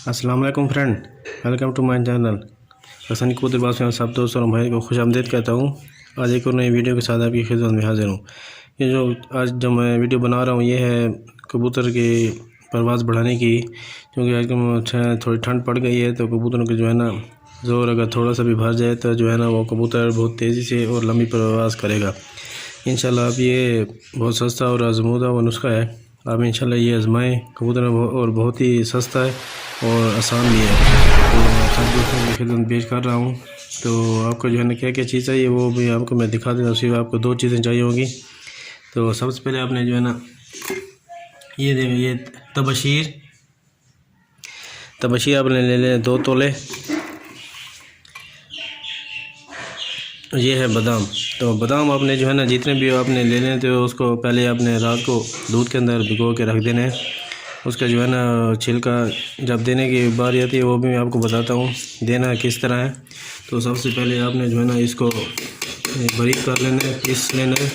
अस्सलाम वालेकुम friend, welcome to my channel Hasan कबूतर बास में सब दोस्तों और भाई को खुश आमदीद कहता हूँ। आज एक और नई वीडियो के साथ आपकी खिदमत में हाजिर हूँ। ये जो आज जो मैं वीडियो बना रहा हूँ ये है कबूतर की परवाज़ बढ़ाने की, क्योंकि आजकल थोड़ी ठंड पड़ गई है तो कबूतरों के जो है ना ज़ोर अगर थोड़ा सा भी भर जाए तो जो है ना वो कबूतर बहुत तेज़ी से और लंबी परवाज़ करेगा। इंशाल्लाह अब ये बहुत सस्ता और आजमूदा व नुस्खा है, आप इंशाल्लाह ये आजमाएँ। कबूतर और बहुत ही सस्ता है और आसान भी है। तो सब दोस्तों की खिदमत पेश कर रहा हूँ। तो आपको जो है ना क्या क्या चीज़ चाहिए वो भी आपको मैं दिखा देता हूँ। सिर्फ आपको दो चीज़ें चाहिए होगी। तो सबसे पहले आपने जो है ना ये देखें, ये तबशीर आपने ले लें 2 तोले। ये है बादाम। तो बादाम आपने जो है ना जितने भी आपने ले लें तो उसको पहले आपने रात को दूध के अंदर भिगो के रख देना है। उसका जो है ना छिलका जब देने की बारी आती है वो भी मैं आपको बताता हूँ देना किस तरह है। तो सबसे पहले आपने जो है ना इसको बारीक कर लेना है, पीस लेना है।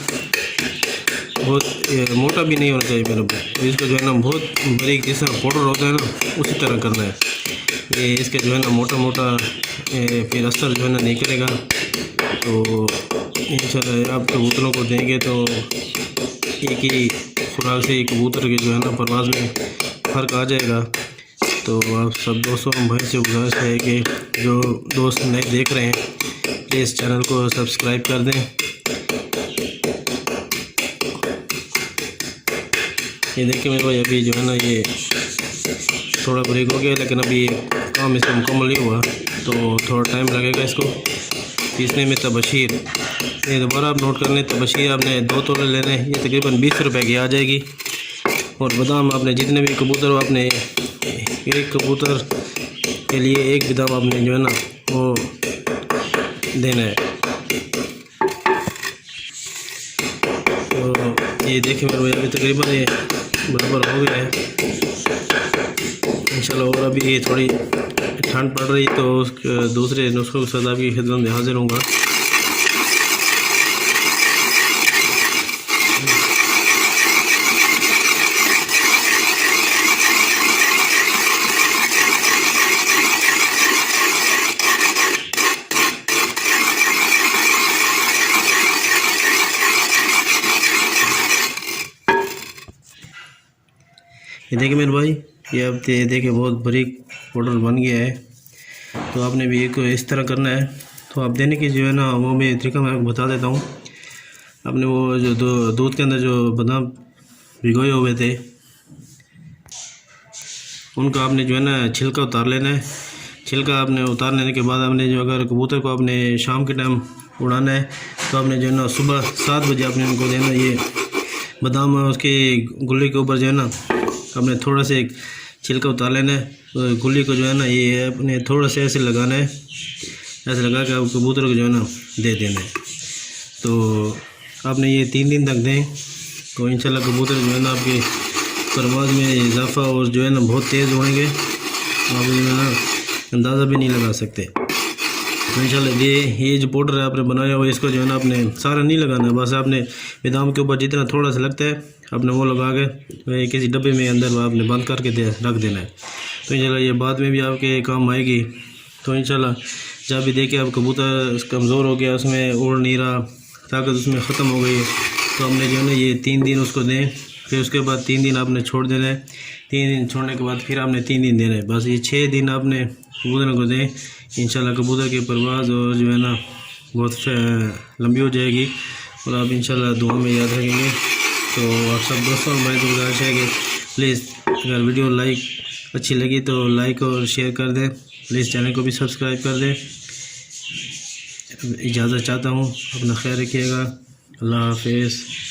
बहुत मोटा भी नहीं होना चाहिए मेरे को। तो इसको जो है ना बहुत बारीक जैसा पाउडर होता है ना उसी तरह करना है। ये इसके जो है ना मोटा मोटा फिर असर जो है ना निकलेगा। तो इंशाल्लाह आप कबूतरों को देंगे तो एक ही खुराक से कबूतर के जो है ना परवाज़ में फ़र्क आ जाएगा। तो आप सब दोस्तों भाई से गुजारिश है कि जो दोस्त नए देख रहे हैं प्लीज़ चैनल को सब्सक्राइब कर दें। ये देखिए मेरे भाई अभी जो है ना ये थोड़ा ब्रेक हो गया, लेकिन अभी काम इसका मुकम्मल नहीं हुआ तो थोड़ा टाइम लगेगा इसको पीसने में। तबशीर ये दोबारा आप नोट कर लें, तबशीर आपने 2 तोले लेने, ये तकरीबन 20 रुपए की आ जाएगी। और बादाम आपने जितने भी कबूतर हो आपने एक कबूतर के लिए एक बादाम आपने जो है ना वो देना है। तो ये देखिए मेरे भाई अभी तकरीबन ये बराबर हो गया है इंशाल्लाह। और अभी ये थोड़ी ठंड पड़ रही तो उसके दूसरे नुस्खों के साथ आपकी खिदमत में हाजिर होऊंगा। ये देखिए मेरे भाई ये अब देखिए बहुत बारीक पाउडर बन गया है। तो आपने भी एक इस तरह करना है। तो आप देने की जो है ना वो मैं तरीका मैं आपको बता देता हूँ। आपने वो जो दूध के अंदर जो बादाम भिगोए हुए थे उनका आपने जो है ना छिलका उतार लेना है। छिलका आपने उतार लेने के बाद आपने जो अगर कबूतर को आपने शाम के टाइम उड़ाना है तो आपने जो है ना सुबह 7 बजे आपने उनको देना। ये बादाम उसके गुल्ली के ऊपर जो है ना आपने थोड़ा सा एक छिलका उतार लेना है। तो गुल्ली को जो है ना ये अपने थोड़ा सा ऐसे लगाना है, ऐसे लगा के आप कबूतर को जो है ना दे देना है। तो आपने ये 3 दिन तक दें तो इंशाल्लाह कबूतर जो है ना आपके परवाज़ में इजाफा और जो है ना बहुत तेज़ उड़ेंगे, आप जो है ना अंदाज़ा भी नहीं लगा सकते। तो इंशाल्लाह ये जो पाउडर है आपने बनाया हुआ इसको जो है ना आपने सारा नहीं लगाना है, बस आपने बादाम के ऊपर जितना थोड़ा सा लगता है आपने वो लगा के किसी डब्बे में अंदर आपने बंद करके रख देना है। तो इंशाल्लाह ये बाद में भी आपके काम आएगी। तो इंशाल्लाह जब भी देखिए आप कबूतर कमज़ोर हो गया, उसमें उड़ नहीं रहा, ताकत उसमें ख़त्म हो गई, तो हमने जो है ना ये 3 दिन उसको दें। फिर उसके बाद 3 दिन आपने छोड़ देना है। 3 दिन छोड़ने के बाद फिर आपने 3 दिन देना है। बस ये 6 दिन आपने कबूतर को दें। इंशाल्लाह कबूतर की परवाज़ और जो है ना बहुत लंबी हो जाएगी और आप इंशाल्लाह दुआ में याद रखेंगे। तो आप सब दोस्तों हमारी तो गुजारिश है कि प्लीज़ अगर वीडियो अच्छी लगी तो लाइक और शेयर कर दें। प्लीज़ चैनल को भी सब्सक्राइब कर दें। इजाज़त चाहता हूँ, अपना ख्याल रखिएगा। अल्लाह हाफ़िज़।